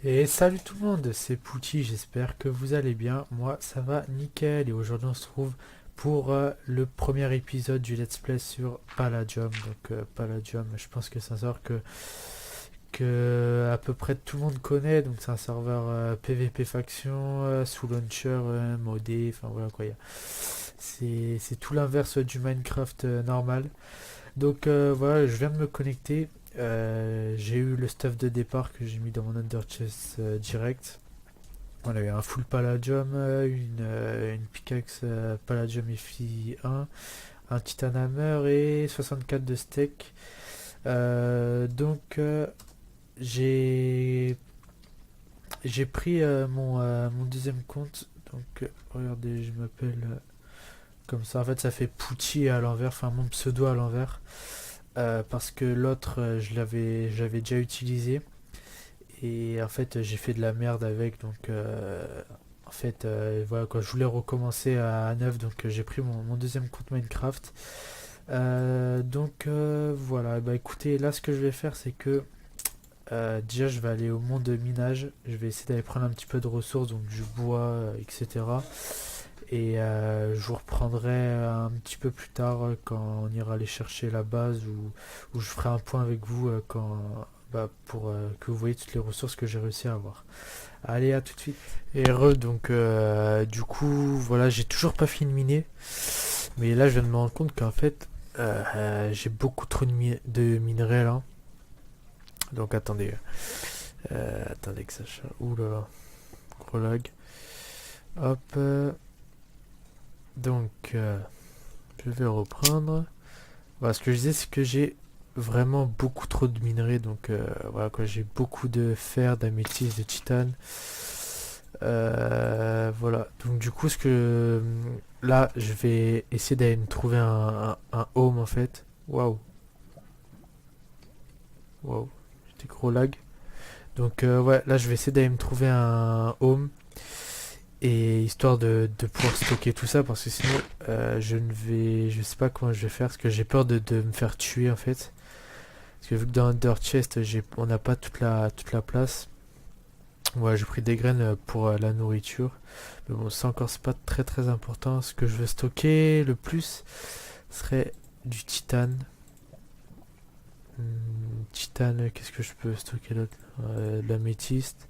Et salut tout le monde, c'est Pouty, j'espère que vous allez bien. Moi ça va nickel et aujourd'hui on se trouve pour le premier épisode du let's play sur Palladium. Donc Palladium, je pense que c'est un serveur que à peu près tout le monde connaît. Donc c'est un serveur PVP faction, sous launcher, modé, enfin voilà quoi. C'est tout l'inverse du Minecraft normal. Donc voilà, je viens de me connecter. J'ai eu le stuff de départ que j'ai mis dans mon Under Chest direct. On avait un full Palladium, une pickaxe Palladium FI1, un Titan Hammer et 64 de steak. Donc j'ai pris mon deuxième compte. Donc regardez, je m'appelle comme ça. En fait, ça fait Pouty à l'envers, enfin mon pseudo à l'envers. Parce que l'autre j'avais déjà utilisé et en fait j'ai fait de la merde avec, donc en fait voilà quoi, je voulais recommencer à neuf, donc j'ai pris mon deuxième compte Minecraft. Donc voilà, bah écoutez, là ce que je vais faire c'est que déjà je vais aller au monde de minage, je vais essayer d'aller prendre un petit peu de ressources, donc du bois, etc. Et je vous reprendrai un petit peu plus tard quand on ira aller chercher la base, où je ferai un point avec vous pour que vous voyez toutes les ressources que j'ai réussi à avoir. Allez, à tout de suite. Et donc du coup voilà, j'ai toujours pas fini de miner, mais là je viens de me rendre compte qu'en fait j'ai beaucoup trop de minerais là. Donc attendez, attendez que ça charge. Ouh là là, gros lag. Hop. Donc, je vais reprendre. Voilà, ce que je disais, c'est que j'ai vraiment beaucoup trop de minerais. Donc, voilà quoi, j'ai beaucoup de fer, d'améthyste, de titane. Voilà. Donc, du coup, là, je vais essayer d'aller me trouver un home en fait. Waouh. Waouh. J'étais gros lag. Donc, ouais, là, je vais essayer d'aller me trouver un home. Et histoire de pouvoir stocker tout ça, parce que sinon je sais pas comment je vais faire, parce que j'ai peur de me faire tuer en fait, parce que vu que dans Under Chest on n'a pas toute la place. Ouais, j'ai pris des graines pour la nourriture, mais bon, ça encore c'est pas très très important. Ce que je veux stocker le plus serait du titane. Titane, qu'est-ce que je peux stocker d'autre? De l'améthyste.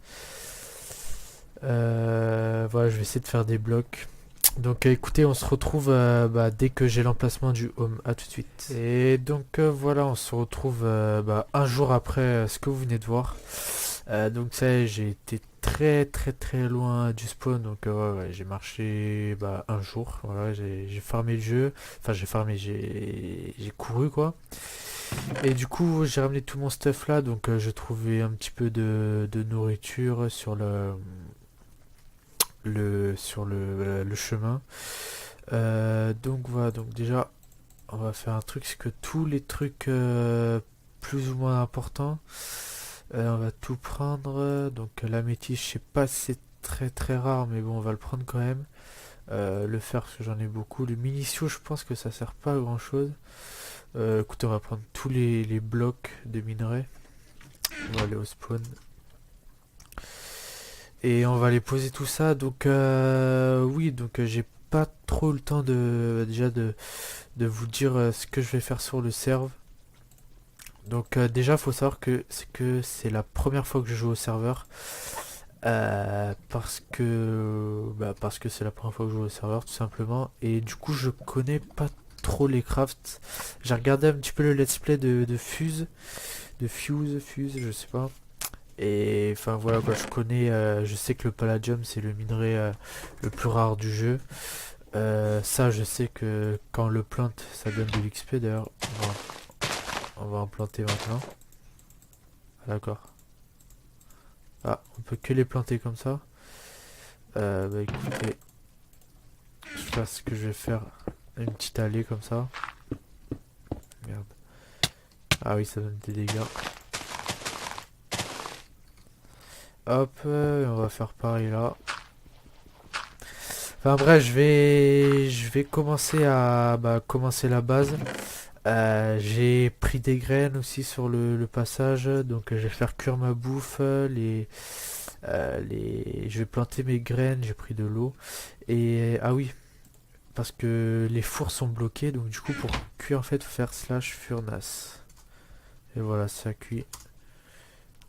Voilà, je vais essayer de faire des blocs. Donc écoutez, on se retrouve dès que j'ai l'emplacement du home. À tout de suite. Et donc voilà, on se retrouve un jour après ce que vous venez de voir. Donc ça y est, j'ai été très très très loin du spawn. Donc ouais, j'ai marché un jour. Voilà, j'ai farmé le jeu. Enfin j'ai farmé, j'ai couru quoi. Et du coup j'ai ramené tout mon stuff là. Donc j'ai trouvé un petit peu de nourriture sur le chemin. Donc voilà, donc déjà on va faire un truc, c'est que tous les trucs plus ou moins importants, on va tout prendre. Donc l'améthyste, je sais pas si c'est très très rare, mais bon, on va le prendre quand même. Le fer, parce que j'en ai beaucoup. Le minicio, je pense que ça sert pas à grand chose. Écoutez, on va prendre tous les blocs de minerais. On va aller au spawn et on va aller poser tout ça. Donc oui, donc j'ai pas trop le temps de vous dire ce que je vais faire sur le serve. Donc déjà faut savoir que c'est la première fois que je joue au serveur, parce que c'est la première fois que je joue au serveur tout simplement, et du coup je connais pas trop les crafts. J'ai regardé un petit peu le let's play de Fuse, je sais pas. Et enfin voilà quoi, je sais que le palladium c'est le minerai le plus rare du jeu. Ça je sais que quand on le plante ça donne de l'XP. D'ailleurs on va en planter maintenant. Ah, d'accord. Ah, on peut que les planter comme ça. Écoutez, je sais pas ce que je vais faire. Une petite allée comme ça. Merde. Ah oui, ça donne des dégâts. Hop, on va faire pareil là. Enfin bref, je vais commencer à commencer la base. J'ai pris des graines aussi sur le passage, donc je vais faire cuire ma bouffe, je vais planter mes graines, j'ai pris de l'eau. Et ah oui, parce que les fours sont bloqués, donc du coup pour cuire en fait, faut faire slash furnace. Et voilà, ça cuit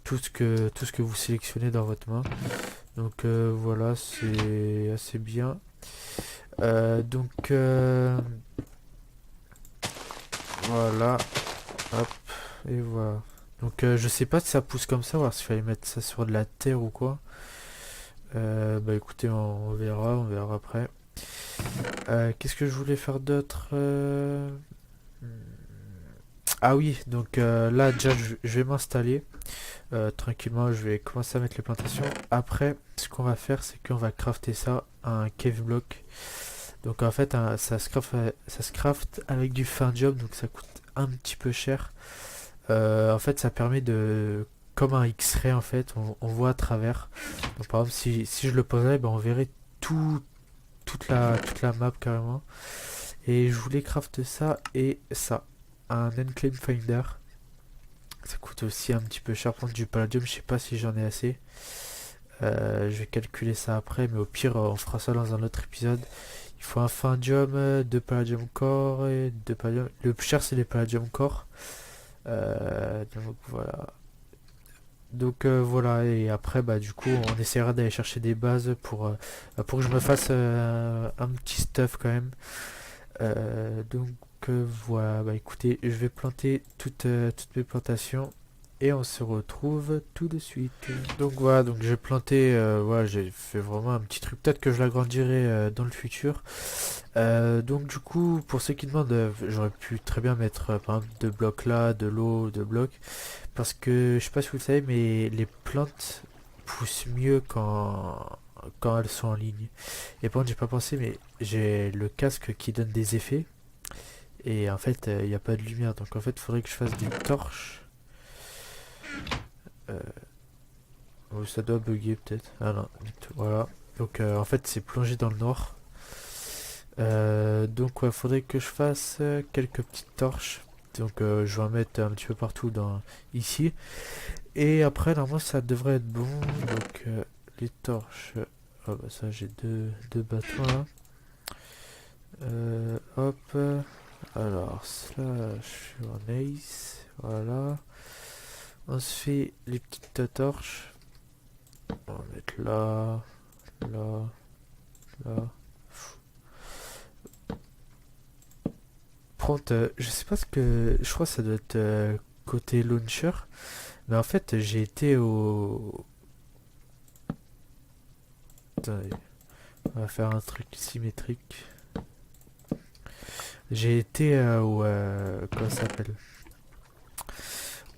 tout ce que vous sélectionnez dans votre main. Donc voilà, c'est assez bien. Donc voilà, hop, et voilà. Donc je sais pas si ça pousse comme ça, voir s'il fallait mettre ça sur de la terre ou quoi. Bah écoutez, on verra après. Qu'est-ce que je voulais faire d'autre? Ah oui, donc là déjà je vais m'installer tranquillement, je vais commencer à mettre les plantations. Après, ce qu'on va faire, c'est qu'on va crafter ça, un cave block. Donc en fait, ça se craft avec du fin job, donc ça coûte un petit peu cher. En fait, ça permet de, comme un X-ray en fait, on voit à travers. Donc par exemple, si je le posais, ben, on verrait toute la map carrément. Et je voulais craft ça et ça, un Enclave Finder. Ça coûte aussi un petit peu cher pour du palladium, je sais pas si j'en ai assez. Je vais calculer ça après, mais au pire, on fera ça dans un autre épisode. Il faut un Findium, 2 Palladium Core et 2 Palladium. Le plus cher, c'est les Palladium Core. Donc voilà. Donc voilà, et après, bah du coup, on essaiera d'aller chercher des bases pour que je me fasse un petit stuff quand même. Donc voilà, bah écoutez, je vais planter toutes mes plantations et on se retrouve tout de suite. Donc voilà, donc j'ai planté, voilà, j'ai fait vraiment un petit truc. Peut-être que je l'agrandirai dans le futur. Donc du coup, pour ceux qui demandent, j'aurais pu très bien mettre par exemple 2 blocs là, de l'eau, 2 blocs, parce que je sais pas si vous le savez, mais les plantes poussent mieux quand elles sont en ligne. Et bon, j'ai pas pensé, mais j'ai le casque qui donne des effets. Et en fait, il n'y a pas de lumière. Donc en fait, il faudrait que je fasse des torches. Euh, oh, ça doit bugger peut-être. Ah non, voilà. Donc en fait, c'est plongé dans le noir. Donc il faudrait que je fasse quelques petites torches. Donc je vais en mettre un petit peu partout ici. Et après, normalement, ça devrait être bon. Donc les torches. Oh, bah ça, j'ai deux bâtons là. Hop. Alors, slash sur Ace. Voilà. On se fait les petites torches. On va mettre là, là, là. Prompt, je sais pas ce que. Je crois que ça doit être côté launcher. Mais en fait, j'ai été au. Attendez, on va faire un truc symétrique. J'ai été au. Comment ça s'appelle?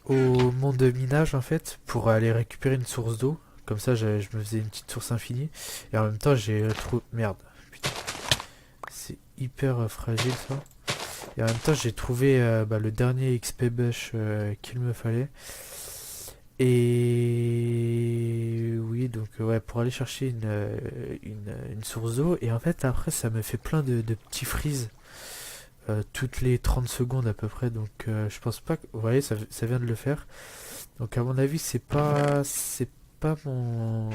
Au monde de minage en fait, pour aller récupérer une source d'eau. Comme ça, je me faisais une petite source infinie. Et en même temps, j'ai trouvé. Merde, putain. C'est hyper fragile ça. Et en même temps, j'ai trouvé le dernier XP bush qu'il me fallait. Et oui, donc ouais, pour aller chercher une source d'eau. Et en fait, après, ça me fait plein de petits freeze toutes les 30 secondes à peu près. Donc je pense pas que. Vous voyez, ça vient de le faire. Donc à mon avis, c'est pas mon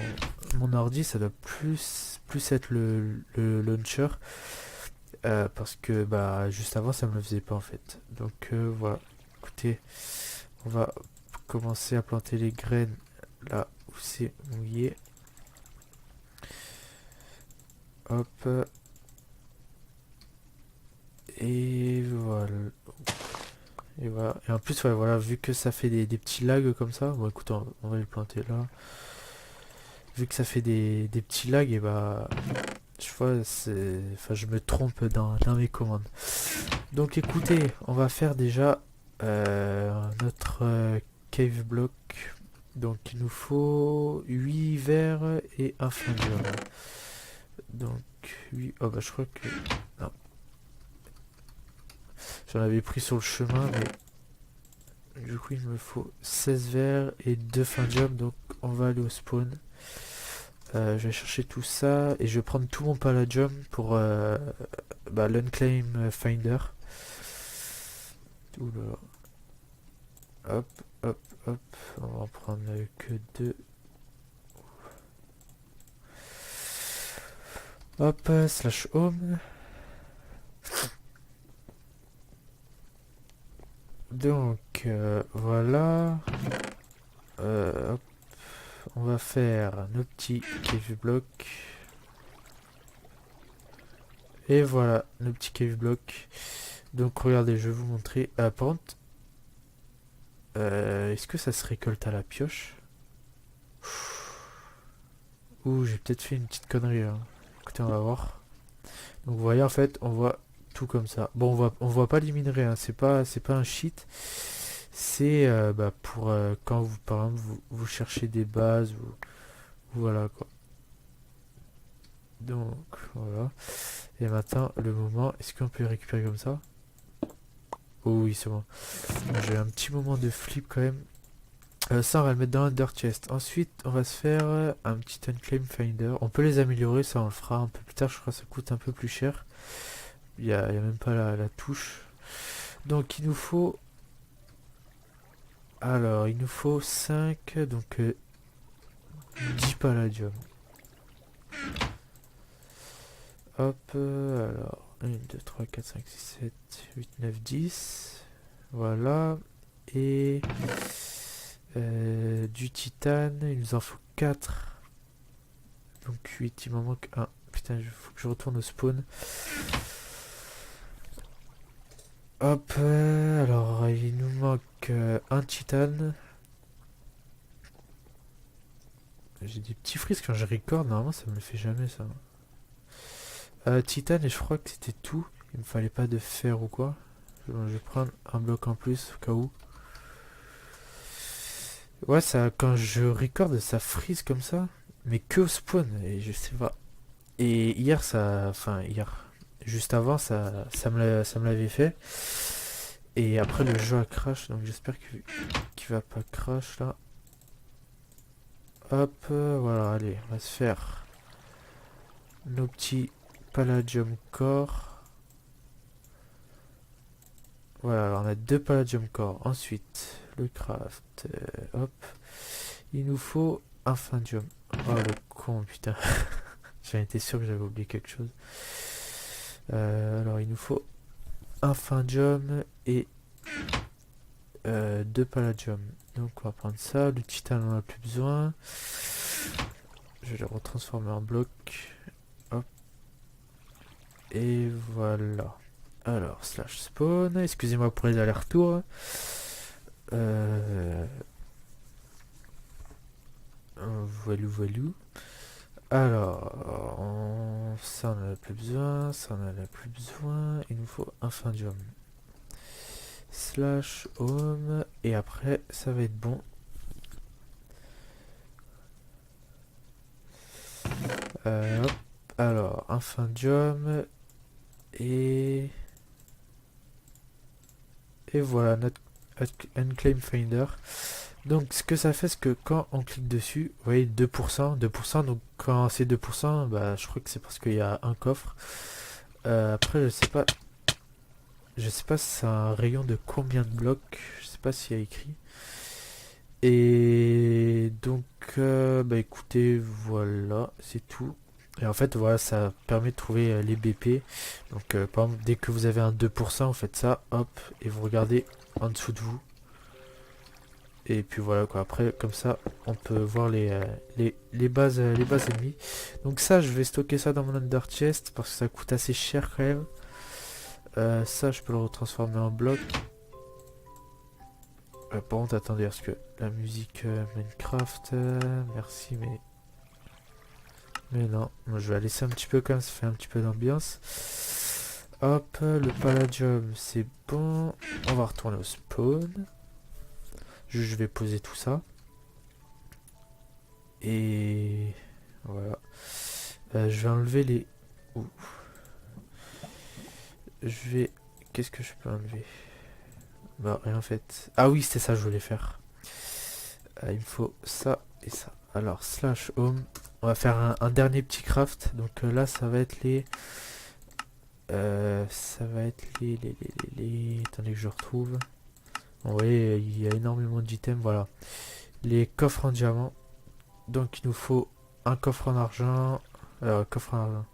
ordi, ça doit plus être le launcher. Parce que bah juste avant ça me le faisait pas en fait. Donc voilà. Écoutez, on va commencer à planter les graines là où c'est mouillé. Hop. Et voilà. Et voilà. Et en plus, ouais, voilà, vu que ça fait des petits lags comme ça, bon écoute, on va les planter là. Vu que ça fait des petits lags, et bah je vois, enfin, je me trompe dans mes commandes. Donc écoutez, on va faire déjà notre cave block. Donc il nous faut 8 verres et un flingueur. Donc 8. Oh bah je crois que. Non. J'en avais pris sur le chemin, mais du coup il me faut 16 verres et 2 fin job. Donc on va aller au spawn. Je vais chercher tout ça et je vais prendre tout mon palladium pour l'unclaim finder. Oula. Hop, hop, hop. On va en prendre que 2. Hop, slash home. Donc, voilà. Hop. On va faire nos petits cave blocks. Et voilà, nos petits cave blocks. Donc, regardez, je vais vous montrer. Par contre, est-ce que ça se récolte à la pioche? Ouh, j'ai peut-être fait une petite connerie là. Écoutez, on va voir. Donc, vous voyez, en fait, on voit tout comme ça. Bon, on voit pas les minerais, hein. C'est pas un cheat. C'est pour quand vous, par exemple, vous cherchez des bases ou voilà quoi. Donc, voilà. Et maintenant, le moment, est-ce qu'on peut récupérer comme ça? Oh oui, c'est bon. J'ai un petit moment de flip quand même. Ça, on va le mettre dans Under Chest. Ensuite, on va se faire un petit Unclaim Finder. On peut les améliorer, ça on le fera un peu plus tard. Je crois que ça coûte un peu plus cher. Il y a même pas la touche. Donc, il nous faut... Alors, il nous faut 5, donc 10 palladium. Hop, alors, 1, 2, 3, 4, 5, 6, 7, 8, 9, 10. Voilà. Et du titane, il nous en faut 4. Donc 8, il m'en manque 1. Putain, il faut que je retourne au spawn. Hop, alors il nous manque un titane. J'ai des petits frises quand je record, normalement ça me le fait jamais ça. Titane, et je crois que c'était tout. Il me fallait pas de fer ou quoi. Je vais prendre un bloc en plus au cas où. Ouais, ça, quand je record, ça frise comme ça, mais que au spawn, et je sais pas. Et hier, hier, juste avant, ça me l'avait fait. Et après, le jeu a crash, donc j'espère qu'il va pas crash là. Hop, voilà, allez, on va se faire nos petits palladium core. Voilà, alors on a 2 palladium core. Ensuite, le craft, hop. Il nous faut un findium. Oh le con, putain. J'en étais sûr que j'avais oublié quelque chose. Alors, il nous faut un findium et 2 palladium. Donc, on va prendre ça. Le titane, on n'a plus besoin. Je vais le retransformer en bloc. Hop. Et voilà. Alors, slash spawn. Excusez-moi pour les allers-retours. Voilou. Alors, ça on en a plus besoin, ça on en a plus besoin. Il nous faut un findium. Slash home. Et après, ça va être bon. Hop. Alors, un findium. Et voilà, notre Unclaim Finder. Donc ce que ça fait, c'est que quand on clique dessus, vous voyez 2%, 2%, donc quand c'est 2%, bah, je crois que c'est parce qu'il y a un coffre. Après, je sais pas si c'est un rayon de combien de blocs, je sais pas s'il y a écrit. Et donc, bah écoutez, voilà, c'est tout. Et en fait, voilà, ça permet de trouver les BP. Donc, par exemple, dès que vous avez un 2%, vous faites ça, hop, et vous regardez en dessous de vous. Et puis voilà quoi, après comme ça on peut voir les bases ennemies. Donc ça je vais stocker ça dans mon under chest parce que ça coûte assez cher quand même. Ça je peux le retransformer en bloc. Par contre attendez parce que la musique Minecraft, merci mais non, moi, je vais la laisser un petit peu comme ça fait un petit peu d'ambiance. Hop, le palladium c'est bon, on va retourner au spawn. Je vais poser tout ça. Et voilà. Je vais enlever les... Ouh. Je vais... Qu'est-ce que je peux enlever? Bah rien en fait. Ah oui, c'est ça que je voulais faire. Il me faut ça et ça. Alors, slash home. On va faire un dernier petit craft. Donc là, ça va être les... ça va être les... Attendez que je retrouve. Vous voyez, il y a énormément d'items, voilà. Les coffres en diamant. Donc il nous faut un coffre en argent. Coffre en argent.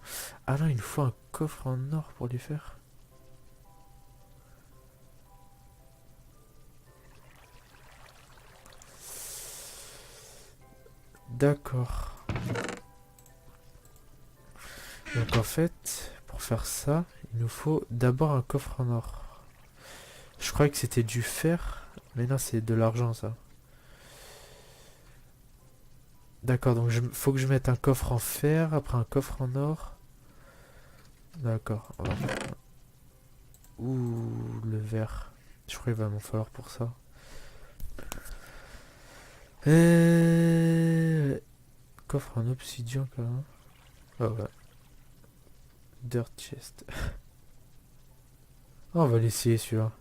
Ah non, il nous faut un coffre en or pour les faire. D'accord. Donc en fait, pour faire ça, il nous faut d'abord un coffre en or. Je croyais que c'était du fer, mais non, c'est de l'argent ça. D'accord, donc faut que je mette un coffre en fer, après un coffre en or. D'accord. Ouh, le verre. Je crois qu'il va m'en falloir pour ça. Euh... Coffre en obsidian quand même. Oh ouais. Dirt chest. Oh, on va l'essayer celui-là.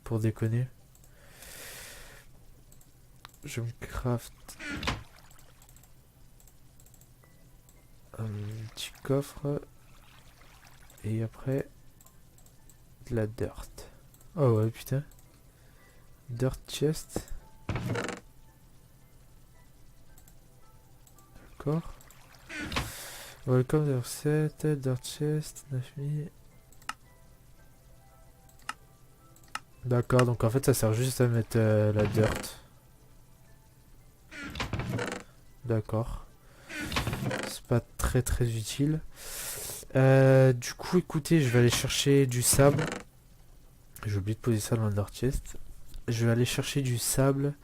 Pour déconner. Je me craft un petit coffre. Et après, de la dirt. Oh ouais, putain. Dirt chest. D'accord. Welcome to 7, dirt chest, 9000. D'accord, donc en fait ça sert juste à mettre la dirt. D'accord. C'est pas très très utile. Du coup, écoutez, je vais aller chercher du sable. J'ai oublié de poser ça dans le dirt chest. Je vais aller chercher du sable.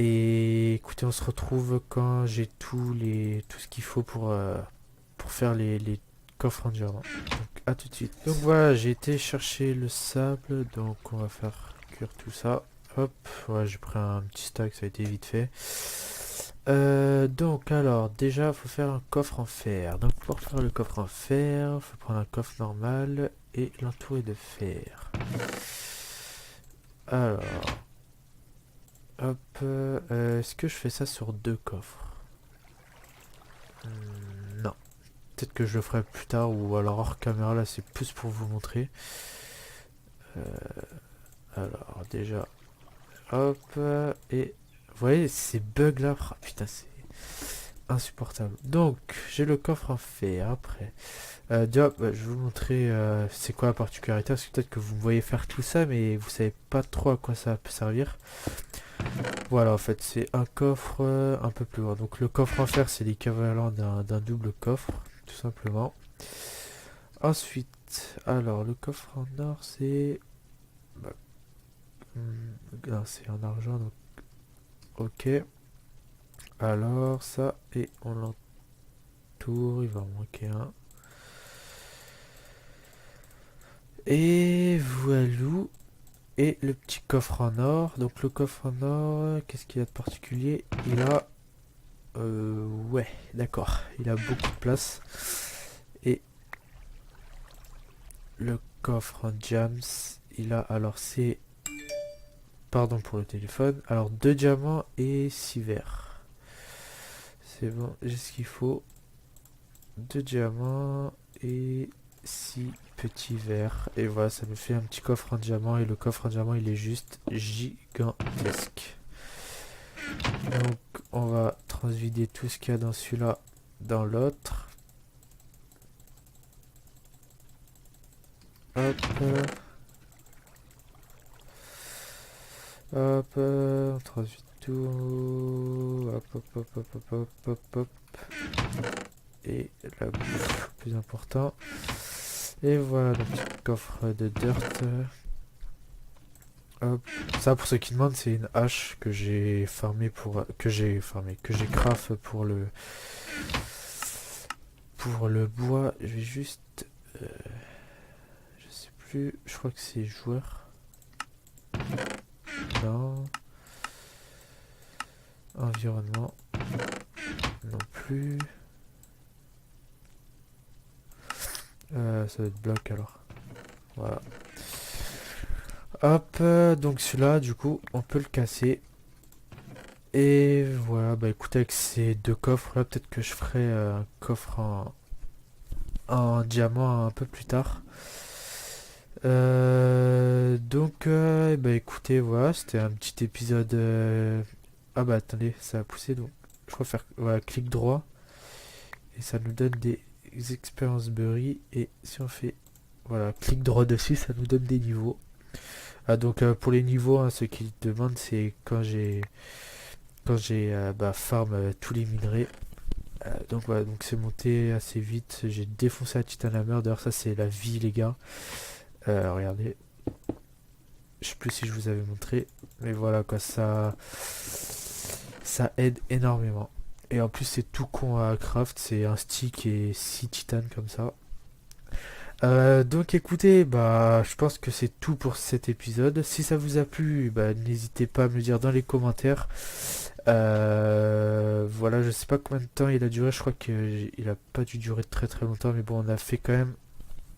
Et écoutez, on se retrouve quand j'ai tout ce qu'il faut pour faire les coffres en diamant. Donc à tout de suite. Donc voilà, j'ai été chercher le sable. Donc on va faire cuire tout ça. Hop, ouais, j'ai pris un petit stack, ça a été vite fait. Donc alors, déjà, il faut faire un coffre en fer. Donc pour faire le coffre en fer, il faut prendre un coffre normal et l'entourer de fer. Alors, hop, est-ce que je fais ça sur deux coffres? Non. Peut-être que je le ferai plus tard ou alors hors caméra, là c'est plus pour vous montrer. Alors déjà, hop, et vous voyez ces bugs là, oh, putain c'est insupportable. Donc j'ai le coffre en fer après. Déjà, bah, je vais vous montrer c'est quoi la particularité, parce que peut-être que vous me voyez faire tout ça, mais vous savez pas trop à quoi ça peut servir. Voilà, en fait, c'est un coffre un peu plus loin. Donc le coffre en fer, c'est l'équivalent d'un double coffre, tout simplement. Ensuite, alors le coffre en or, c'est... bah, non, c'est en argent, donc... Ok. Alors, ça, et on l'entoure, il va en manquer un. Et voilà. Et le petit coffre en or. Donc le coffre en or, qu'est-ce qu'il a de particulier? Il a... ouais, d'accord. Il a beaucoup de place. Et le coffre en diams, il a... Alors c'est... Pardon pour le téléphone. Alors 2 diamants et 6 verres. C'est bon, j'ai ce qu'il faut. 2 diamants et 6 petits verres. Et voilà, ça me fait un petit coffre en diamant. Et le coffre en diamant, il est juste gigantesque. Donc on va transvider tout ce qu'il y a dans celui-là dans l'autre. Hop. Hop. On transvide tout. Hop, hop, hop, hop, hop, hop, hop, hop. Et la bouffe, plus important. Et voilà le petit coffre de dirt. Hop. Ça, pour ceux qui demandent, c'est une hache que j'ai farmé pour... que j'ai craft pour le bois. Je vais juste... je sais plus... Je crois que c'est joueur. Non. Environnement. Non plus. Ça va être bloc alors. Voilà. Hop, donc celui-là, du coup, on peut le casser. Et voilà, bah écoutez, avec ces deux coffres là, peut-être que je ferai un coffre en diamant un peu plus tard. Bah écoutez, voilà, c'était un petit épisode. Ah bah attendez, ça a poussé donc. Je crois faire voilà, clic droit et ça nous donne des expériences Berry. Et si on fait voilà, clic droit dessus, ça nous donne des niveaux. Ah, donc pour les niveaux, hein, ce qu'ils demandent, c'est quand j'ai bah, farm tous les minerais. Donc voilà, donc c'est monté assez vite. J'ai défoncé la Titan Hammer. D'ailleurs, ça c'est la vie, les gars. Regardez, je sais plus si je vous avais montré, mais voilà quoi, ça aide énormément. Et en plus, c'est tout con à craft. C'est un stick et 6 titanes comme ça. Donc écoutez, bah je pense que c'est tout pour cet épisode. Si ça vous a plu, bah n'hésitez pas à me le dire dans les commentaires. Voilà, je sais pas combien de temps il a duré, je crois qu'il a pas dû durer très très longtemps, mais bon, on a fait quand même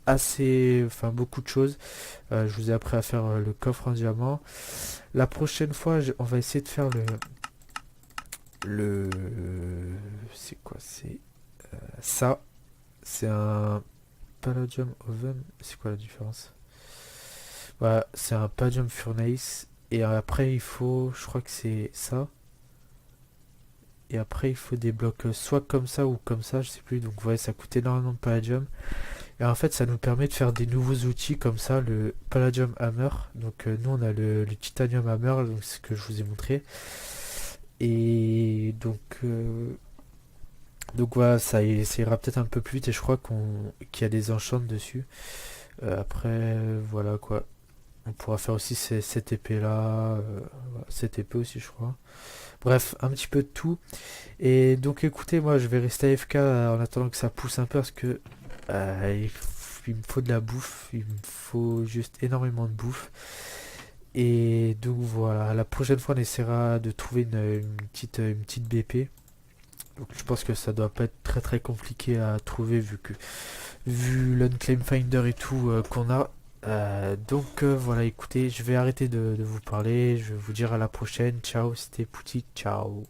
assez, enfin beaucoup de choses. Je vous ai appris à faire le coffre en diamant. La prochaine fois, on va essayer de faire le, c'est quoi, c'est ça, c'est un Palladium Oven, c'est quoi la différence? Voilà, c'est un Palladium Furnace, et après il faut, je crois que c'est ça. Et après, il faut des blocs soit comme ça ou comme ça, je sais plus. Donc, ouais, ça coûte énormément de palladium. Et en fait, ça nous permet de faire des nouveaux outils comme ça, le palladium hammer. Donc, nous, on a le titanium hammer, donc c'est ce que je vous ai montré. Et donc voilà, ça ira peut-être un peu plus vite. Et je crois qu'il y a des enchants dessus. Après, voilà quoi. On pourra faire aussi cette épée là, voilà, cette épée aussi, je crois. Bref, un petit peu de tout. Et donc écoutez, moi je vais rester AFK en attendant que ça pousse un peu parce que il me faut de la bouffe, il me faut juste énormément de bouffe. Et donc voilà, la prochaine fois on essaiera de trouver une petite BP. Donc je pense que ça doit pas être très très compliqué à trouver vu l'Unclaim Finder et tout qu'on a. Voilà, écoutez, je vais arrêter de vous parler, je vais vous dire à la prochaine. Ciao, c'était Pouti, ciao.